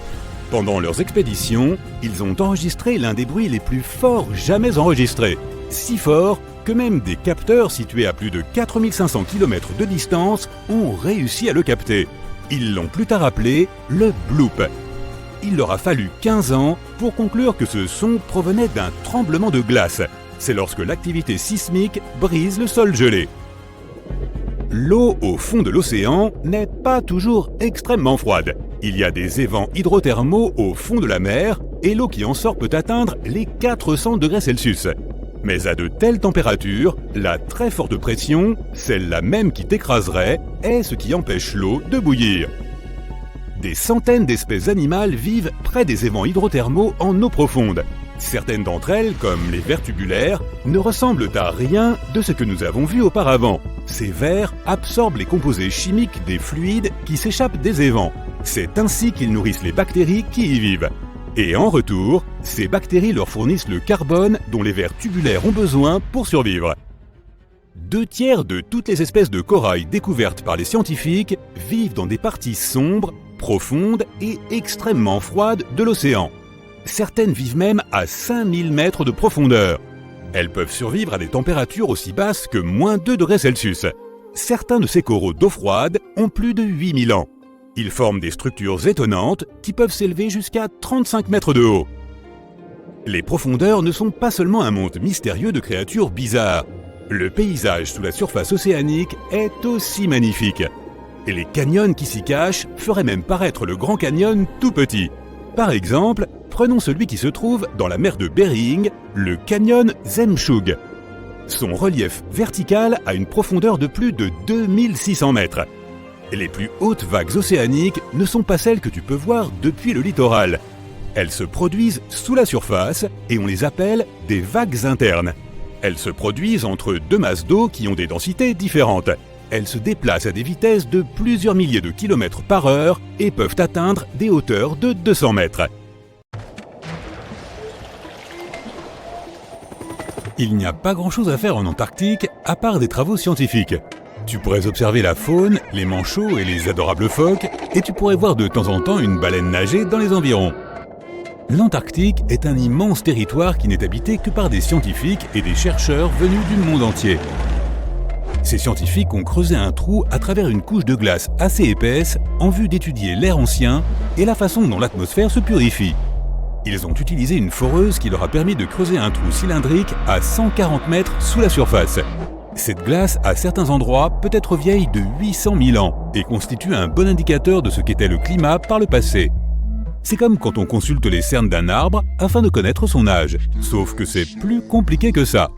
Pendant leurs expéditions, ils ont enregistré l'un des bruits les plus forts jamais enregistrés. Si fort que même des capteurs situés à plus de 4500 km de distance ont réussi à le capter. Ils l'ont plus tard appelé le bloop. Il leur a fallu 15 ans pour conclure que ce son provenait d'un tremblement de glace. C'est lorsque l'activité sismique brise le sol gelé. L'eau au fond de l'océan n'est pas toujours extrêmement froide. Il y a des évents hydrothermaux au fond de la mer et l'eau qui en sort peut atteindre les 400 degrés Celsius. Mais à de telles températures, la très forte pression, celle-là même qui t'écraserait, est ce qui empêche l'eau de bouillir. Des centaines d'espèces animales vivent près des évents hydrothermaux en eau profonde. Certaines d'entre elles, comme les vers tubulaires, ne ressemblent à rien de ce que nous avons vu auparavant. Ces vers absorbent les composés chimiques des fluides qui s'échappent des évents. C'est ainsi qu'ils nourrissent les bactéries qui y vivent. Et en retour, ces bactéries leur fournissent le carbone dont les vers tubulaires ont besoin pour survivre. 2/3 de toutes les espèces de corail découvertes par les scientifiques vivent dans des parties sombres, profondes et extrêmement froides de l'océan. Certaines vivent même à 5000 mètres de profondeur. Elles peuvent survivre à des températures aussi basses que -2 degrés Celsius. Certains de ces coraux d'eau froide ont plus de 8000 ans. Ils forment des structures étonnantes qui peuvent s'élever jusqu'à 35 mètres de haut. Les profondeurs ne sont pas seulement un monde mystérieux de créatures bizarres. Le paysage sous la surface océanique est aussi magnifique. Et les canyons qui s'y cachent feraient même paraître le Grand Canyon tout petit. Par exemple, prenons celui qui se trouve dans la mer de Bering, le canyon Zemshug. Son relief vertical a une profondeur de plus de 2600 mètres. Les plus hautes vagues océaniques ne sont pas celles que tu peux voir depuis le littoral. Elles se produisent sous la surface et on les appelle des vagues internes. Elles se produisent entre deux masses d'eau qui ont des densités différentes. Elles se déplacent à des vitesses de plusieurs milliers de kilomètres par heure et peuvent atteindre des hauteurs de 200 mètres. Il n'y a pas grand-chose à faire en Antarctique à part des travaux scientifiques. Tu pourrais observer la faune, les manchots et les adorables phoques, et tu pourrais voir de temps en temps une baleine nager dans les environs. L'Antarctique est un immense territoire qui n'est habité que par des scientifiques et des chercheurs venus du monde entier. Ces scientifiques ont creusé un trou à travers une couche de glace assez épaisse en vue d'étudier l'air ancien et la façon dont l'atmosphère se purifie. Ils ont utilisé une foreuse qui leur a permis de creuser un trou cylindrique à 140 mètres sous la surface. Cette glace, à certains endroits, peut être vieille de 800 000 ans et constitue un bon indicateur de ce qu'était le climat par le passé. C'est comme quand on consulte les cernes d'un arbre afin de connaître son âge, sauf que c'est plus compliqué que ça.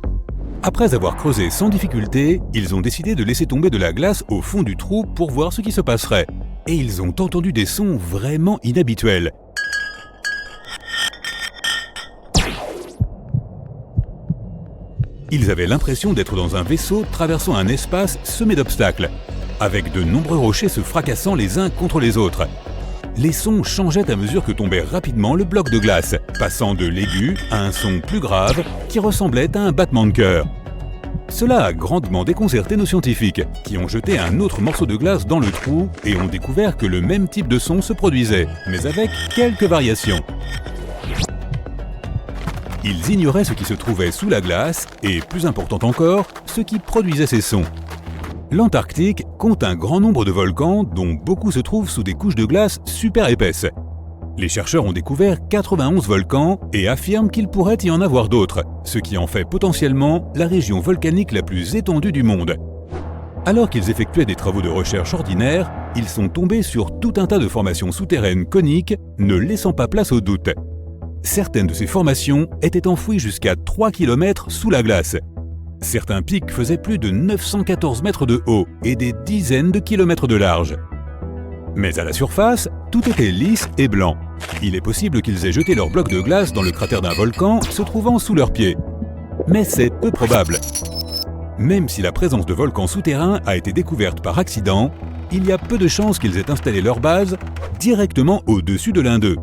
Après avoir creusé sans difficulté, ils ont décidé de laisser tomber de la glace au fond du trou pour voir ce qui se passerait. Et ils ont entendu des sons vraiment inhabituels. Ils avaient l'impression d'être dans un vaisseau traversant un espace semé d'obstacles, avec de nombreux rochers se fracassant les uns contre les autres. Les sons changeaient à mesure que tombait rapidement le bloc de glace, passant de l'aigu à un son plus grave qui ressemblait à un battement de cœur. Cela a grandement déconcerté nos scientifiques, qui ont jeté un autre morceau de glace dans le trou et ont découvert que le même type de son se produisait, mais avec quelques variations. Ils ignoraient ce qui se trouvait sous la glace et, plus important encore, ce qui produisait ces sons. L'Antarctique compte un grand nombre de volcans dont beaucoup se trouvent sous des couches de glace super épaisses. Les chercheurs ont découvert 91 volcans et affirment qu'il pourrait y en avoir d'autres, ce qui en fait potentiellement la région volcanique la plus étendue du monde. Alors qu'ils effectuaient des travaux de recherche ordinaires, ils sont tombés sur tout un tas de formations souterraines coniques, ne laissant pas place au doute. Certaines de ces formations étaient enfouies jusqu'à 3 km sous la glace. Certains pics faisaient plus de 914 mètres de haut et des dizaines de kilomètres de large. Mais à la surface, tout était lisse et blanc. Il est possible qu'ils aient jeté leurs blocs de glace dans le cratère d'un volcan se trouvant sous leurs pieds. Mais c'est peu probable. Même si la présence de volcans souterrains a été découverte par accident, il y a peu de chances qu'ils aient installé leur base directement au-dessus de l'un d'eux.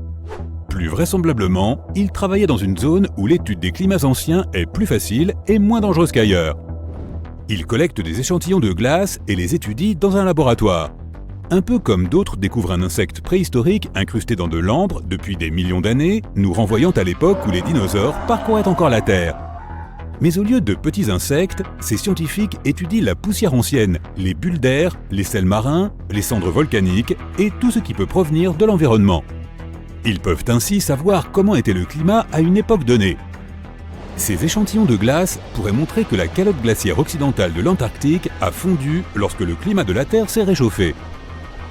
Plus vraisemblablement, ils travaillaient dans une zone où l'étude des climats anciens est plus facile et moins dangereuse qu'ailleurs. Ils collectent des échantillons de glace et les étudient dans un laboratoire. Un peu comme d'autres découvrent un insecte préhistorique incrusté dans de l'ambre depuis des millions d'années, nous renvoyant à l'époque où les dinosaures parcouraient encore la Terre. Mais au lieu de petits insectes, ces scientifiques étudient la poussière ancienne, les bulles d'air, les sels marins, les cendres volcaniques et tout ce qui peut provenir de l'environnement. Ils peuvent ainsi savoir comment était le climat à une époque donnée. Ces échantillons de glace pourraient montrer que la calotte glaciaire occidentale de l'Antarctique a fondu lorsque le climat de la Terre s'est réchauffé.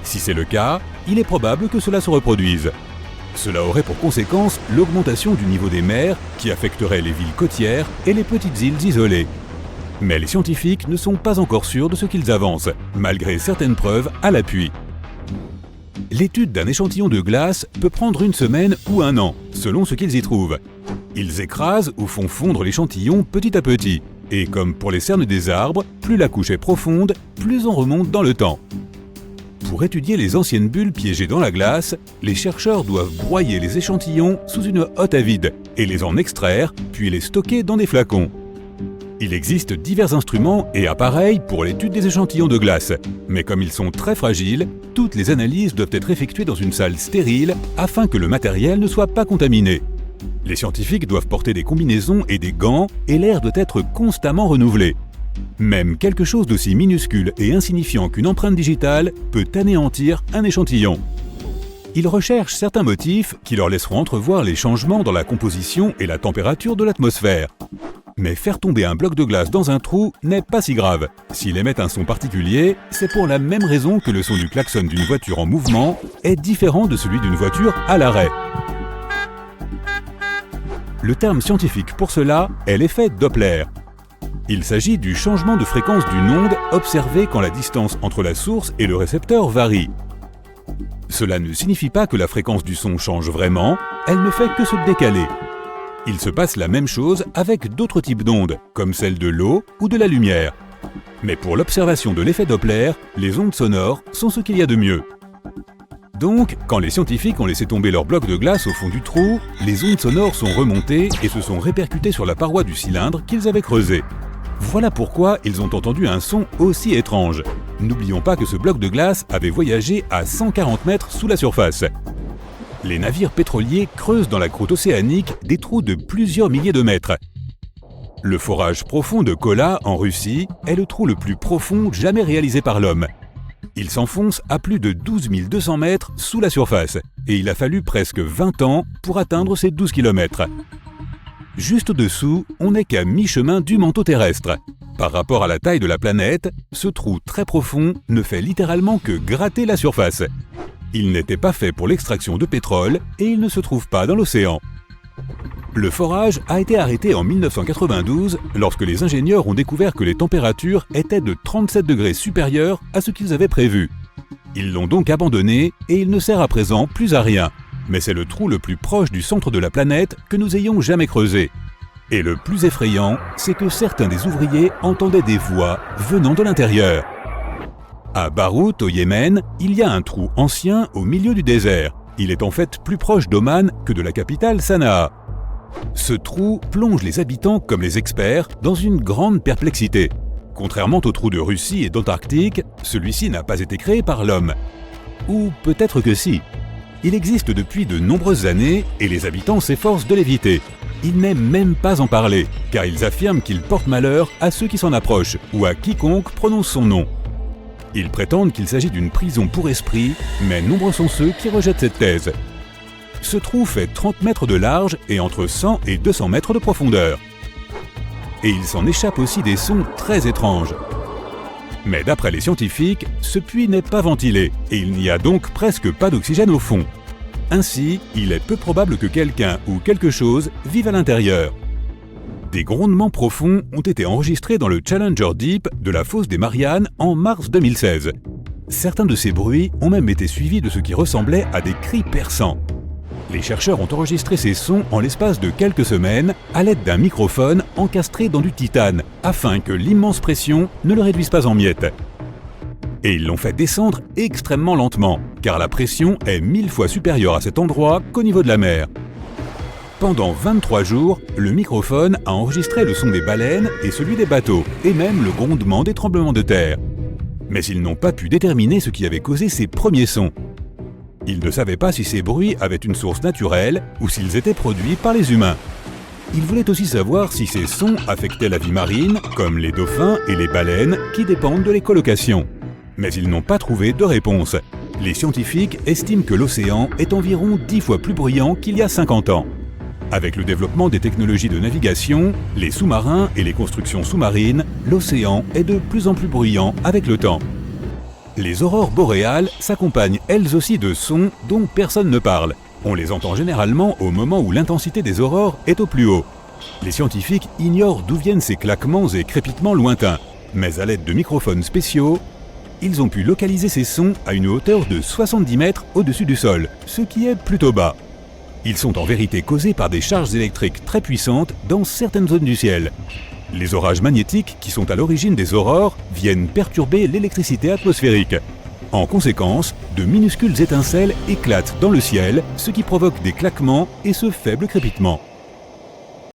Si c'est le cas, il est probable que cela se reproduise. Cela aurait pour conséquence l'augmentation du niveau des mers qui affecterait les villes côtières et les petites îles isolées. Mais les scientifiques ne sont pas encore sûrs de ce qu'ils avancent, malgré certaines preuves à l'appui. L'étude d'un échantillon de glace peut prendre une semaine ou un an, selon ce qu'ils y trouvent. Ils écrasent ou font fondre l'échantillon petit à petit. Et comme pour les cernes des arbres, plus la couche est profonde, plus on remonte dans le temps. Pour étudier les anciennes bulles piégées dans la glace, les chercheurs doivent broyer les échantillons sous une hotte à vide et les en extraire, puis les stocker dans des flacons. Il existe divers instruments et appareils pour l'étude des échantillons de glace, mais comme ils sont très fragiles, toutes les analyses doivent être effectuées dans une salle stérile afin que le matériel ne soit pas contaminé. Les scientifiques doivent porter des combinaisons et des gants et l'air doit être constamment renouvelé. Même quelque chose d'aussi minuscule et insignifiant qu'une empreinte digitale peut anéantir un échantillon. Ils recherchent certains motifs qui leur laisseront entrevoir les changements dans la composition et la température de l'atmosphère. Mais faire tomber un bloc de glace dans un trou n'est pas si grave. S'il émet un son particulier, c'est pour la même raison que le son du klaxon d'une voiture en mouvement est différent de celui d'une voiture à l'arrêt. Le terme scientifique pour cela est l'effet Doppler. Il s'agit du changement de fréquence d'une onde observé quand la distance entre la source et le récepteur varie. Cela ne signifie pas que la fréquence du son change vraiment, elle ne fait que se décaler. Il se passe la même chose avec d'autres types d'ondes, comme celles de l'eau ou de la lumière. Mais pour l'observation de l'effet Doppler, les ondes sonores sont ce qu'il y a de mieux. Donc, quand les scientifiques ont laissé tomber leur bloc de glace au fond du trou, les ondes sonores sont remontées et se sont répercutées sur la paroi du cylindre qu'ils avaient creusé. Voilà pourquoi ils ont entendu un son aussi étrange. N'oublions pas que ce bloc de glace avait voyagé à 140 mètres sous la surface. Les navires pétroliers creusent dans la croûte océanique des trous de plusieurs milliers de mètres. Le forage profond de Kola, en Russie, est le trou le plus profond jamais réalisé par l'homme. Il s'enfonce à plus de 12 200 mètres sous la surface, et il a fallu presque 20 ans pour atteindre ces 12 km. Juste au-dessous, on n'est qu'à mi-chemin du manteau terrestre. Par rapport à la taille de la planète, ce trou très profond ne fait littéralement que gratter la surface. Il n'était pas fait pour l'extraction de pétrole et il ne se trouve pas dans l'océan. Le forage a été arrêté en 1992 lorsque les ingénieurs ont découvert que les températures étaient de 37 degrés supérieures à ce qu'ils avaient prévu. Ils l'ont donc abandonné et il ne sert à présent plus à rien. Mais c'est le trou le plus proche du centre de la planète que nous ayons jamais creusé. Et le plus effrayant, c'est que certains des ouvriers entendaient des voix venant de l'intérieur. À Beyrouth, au Yémen, il y a un trou ancien au milieu du désert. Il est en fait plus proche d'Oman que de la capitale Sanaa. Ce trou plonge les habitants comme les experts dans une grande perplexité. Contrairement aux trous de Russie et d'Antarctique, celui-ci n'a pas été créé par l'homme. Ou peut-être que si. Il existe depuis de nombreuses années et les habitants s'efforcent de l'éviter. Ils n'aiment même pas en parler, car ils affirment qu'il porte malheur à ceux qui s'en approchent ou à quiconque prononce son nom. Ils prétendent qu'il s'agit d'une prison pour esprit, mais nombreux sont ceux qui rejettent cette thèse. Ce trou fait 30 mètres de large et entre 100 et 200 mètres de profondeur. Et il s'en échappe aussi des sons très étranges. Mais d'après les scientifiques, ce puits n'est pas ventilé et il n'y a donc presque pas d'oxygène au fond. Ainsi, il est peu probable que quelqu'un ou quelque chose vive à l'intérieur. Des grondements profonds ont été enregistrés dans le Challenger Deep de la fosse des Mariannes en mars 2016. Certains de ces bruits ont même été suivis de ce qui ressemblait à des cris perçants. Les chercheurs ont enregistré ces sons en l'espace de quelques semaines à l'aide d'un microphone encastré dans du titane afin que l'immense pression ne le réduise pas en miettes. Et ils l'ont fait descendre extrêmement lentement, car la pression est 1000 fois supérieure à cet endroit qu'au niveau de la mer. Pendant 23 jours, le microphone a enregistré le son des baleines et celui des bateaux, et même le grondement des tremblements de terre. Mais ils n'ont pas pu déterminer ce qui avait causé ces premiers sons. Ils ne savaient pas si ces bruits avaient une source naturelle ou s'ils étaient produits par les humains. Ils voulaient aussi savoir si ces sons affectaient la vie marine, comme les dauphins et les baleines qui dépendent de l'écholocation. Mais ils n'ont pas trouvé de réponse. Les scientifiques estiment que l'océan est environ 10 fois plus bruyant qu'il y a 50 ans. Avec le développement des technologies de navigation, les sous-marins et les constructions sous-marines, l'océan est de plus en plus bruyant avec le temps. Les aurores boréales s'accompagnent elles aussi de sons dont personne ne parle. On les entend généralement au moment où l'intensité des aurores est au plus haut. Les scientifiques ignorent d'où viennent ces claquements et crépitements lointains, mais à l'aide de microphones spéciaux, ils ont pu localiser ces sons à une hauteur de 70 mètres au-dessus du sol, ce qui est plutôt bas. Ils sont en vérité causés par des charges électriques très puissantes dans certaines zones du ciel. Les orages magnétiques, qui sont à l'origine des aurores, viennent perturber l'électricité atmosphérique. En conséquence, de minuscules étincelles éclatent dans le ciel, ce qui provoque des claquements et ce faible crépitement.